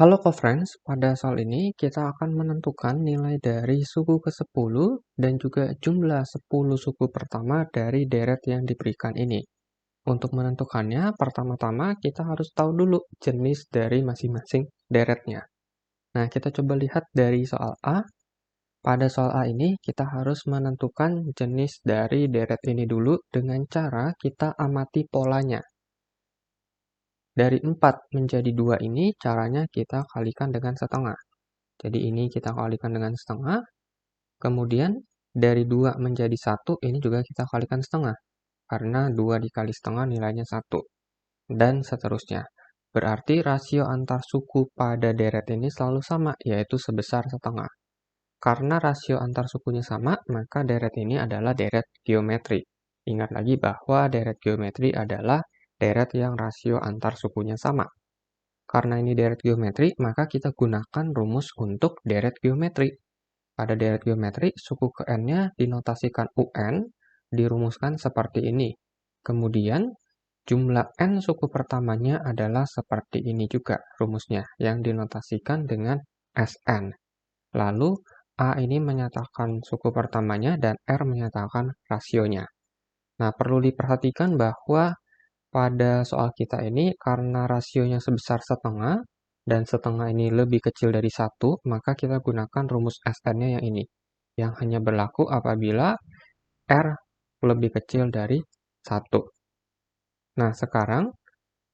Halo co-friends, pada soal ini kita akan menentukan nilai dari suku ke-10 dan juga jumlah 10 suku pertama dari deret yang diberikan ini. Untuk menentukannya, pertama-tama kita harus tahu dulu jenis dari masing-masing deretnya. Nah, kita coba lihat dari soal A. Pada soal A ini, kita harus menentukan jenis dari deret ini dulu dengan cara kita amati polanya. Dari 4 menjadi 2 ini, caranya kita kalikan dengan setengah. Jadi ini kita kalikan dengan setengah. Kemudian dari 2 menjadi 1 ini juga kita kalikan setengah. Karena 2 dikali setengah nilainya 1. Dan seterusnya. Berarti rasio antar suku pada deret ini selalu sama, yaitu sebesar setengah. Karena rasio antar sukunya sama, maka deret ini adalah deret geometri. Ingat lagi bahwa deret geometri adalah deret yang rasio antar sukunya sama. Karena ini deret geometri, maka kita gunakan rumus untuk deret geometri. Pada deret geometri, suku ke n-nya dinotasikan UN, dirumuskan seperti ini. Kemudian, jumlah n suku pertamanya adalah seperti ini juga rumusnya, yang dinotasikan dengan Sn. Lalu, A ini menyatakan suku pertamanya dan R menyatakan rasionya. Nah, perlu diperhatikan bahwa pada soal kita ini, karena rasionya sebesar setengah, dan setengah ini lebih kecil dari 1, maka kita gunakan rumus Sn-nya yang ini, yang hanya berlaku apabila R lebih kecil dari 1. Nah, sekarang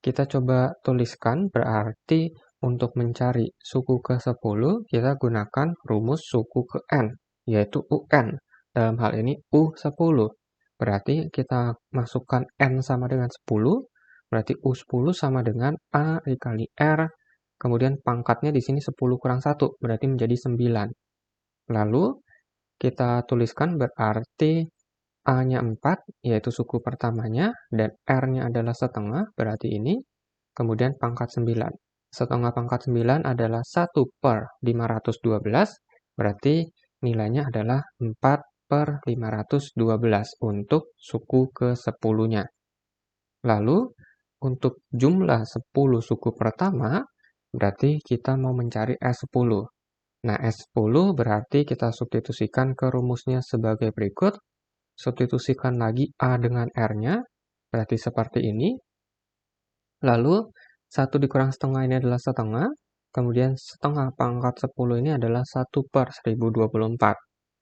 kita coba tuliskan, berarti untuk mencari suku ke-10, kita gunakan rumus suku ke n, yaitu UN. Dalam hal ini U10. Berarti kita masukkan N sama dengan 10, berarti U10 sama dengan A dikali R, kemudian pangkatnya di sini 10 kurang 1, berarti menjadi 9. Lalu, kita tuliskan berarti A-nya 4, yaitu suku pertamanya, dan R-nya adalah setengah, berarti ini, kemudian pangkat 9. Setengah pangkat 9 adalah 1/512, berarti nilainya adalah 4/512 untuk suku ke-10-nya. Lalu, untuk jumlah 10 suku pertama, berarti kita mau mencari S10. Nah, S10 berarti kita substitusikan ke rumusnya sebagai berikut. Substitusikan lagi A dengan R-nya, berarti seperti ini. Lalu, 1 dikurang setengah ini adalah setengah, kemudian setengah pangkat 10 ini adalah 1/1024.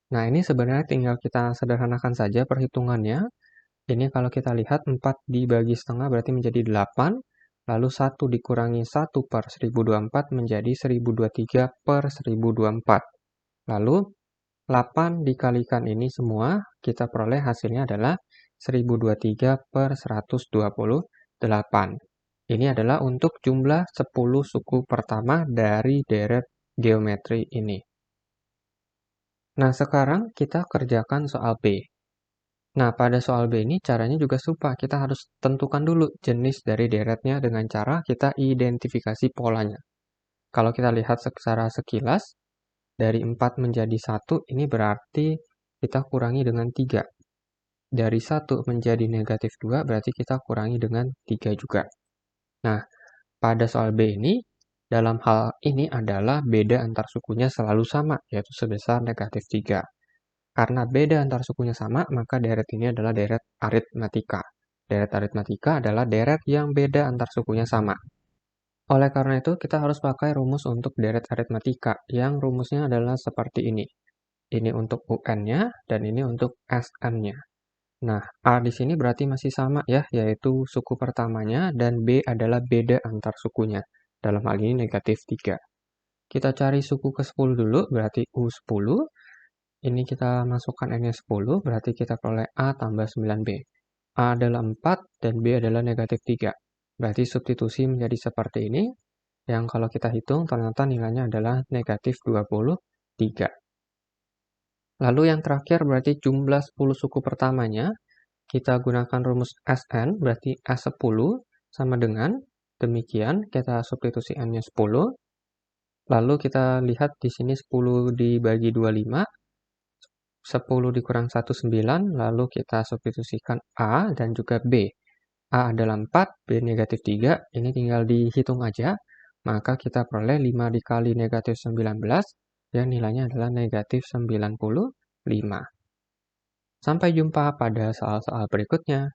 Nah, ini sebenarnya tinggal kita sederhanakan saja perhitungannya. Ini kalau kita lihat 4 dibagi setengah berarti menjadi 8, lalu 1 dikurangi 1/1024 menjadi 1023/1024. Lalu, 8 dikalikan ini semua, kita peroleh hasilnya adalah 1023/128. Ini adalah untuk jumlah 10 suku pertama dari deret geometri ini. Nah, sekarang kita kerjakan soal B. Nah, pada soal B ini caranya juga serupa. Kita harus tentukan dulu jenis dari deretnya dengan cara kita identifikasi polanya. Kalau kita lihat secara sekilas, dari 4 menjadi 1, ini berarti kita kurangi dengan 3. Dari 1 menjadi negatif 2, berarti kita kurangi dengan 3 juga. Nah, pada soal B ini, dalam hal ini adalah beda antar sukunya selalu sama, yaitu sebesar negatif 3. Karena beda antar sukunya sama, maka deret ini adalah deret aritmatika. Deret aritmatika adalah deret yang beda antar sukunya sama. Oleh karena itu, kita harus pakai rumus untuk deret aritmatika, yang rumusnya adalah seperti ini. Ini untuk UN-nya, dan ini untuk SN-nya. Nah, A di sini berarti masih sama ya, yaitu suku pertamanya, dan B adalah beda antar sukunya. Dalam hal ini negatif 3. Kita cari suku ke-10 dulu, berarti U10. Ini kita masukkan N-nya 10, berarti kita peroleh A tambah 9B. A adalah 4, dan B adalah negatif 3. Berarti substitusi menjadi seperti ini, yang kalau kita hitung ternyata nilainya adalah negatif 23. Lalu yang terakhir berarti jumlah 10 suku pertamanya, kita gunakan rumus Sn, berarti S10 sama dengan, demikian, kita substitusi N-nya 10. Lalu kita lihat di sini 10 dibagi 25, 10 dikurang 1, 9, lalu kita substitusikan A dan juga B. A adalah 4, B negatif 3, ini tinggal dihitung aja. maka kita peroleh 5 dikali negatif 19, yang nilainya adalah negatif 95. Sampai jumpa pada soal-soal berikutnya.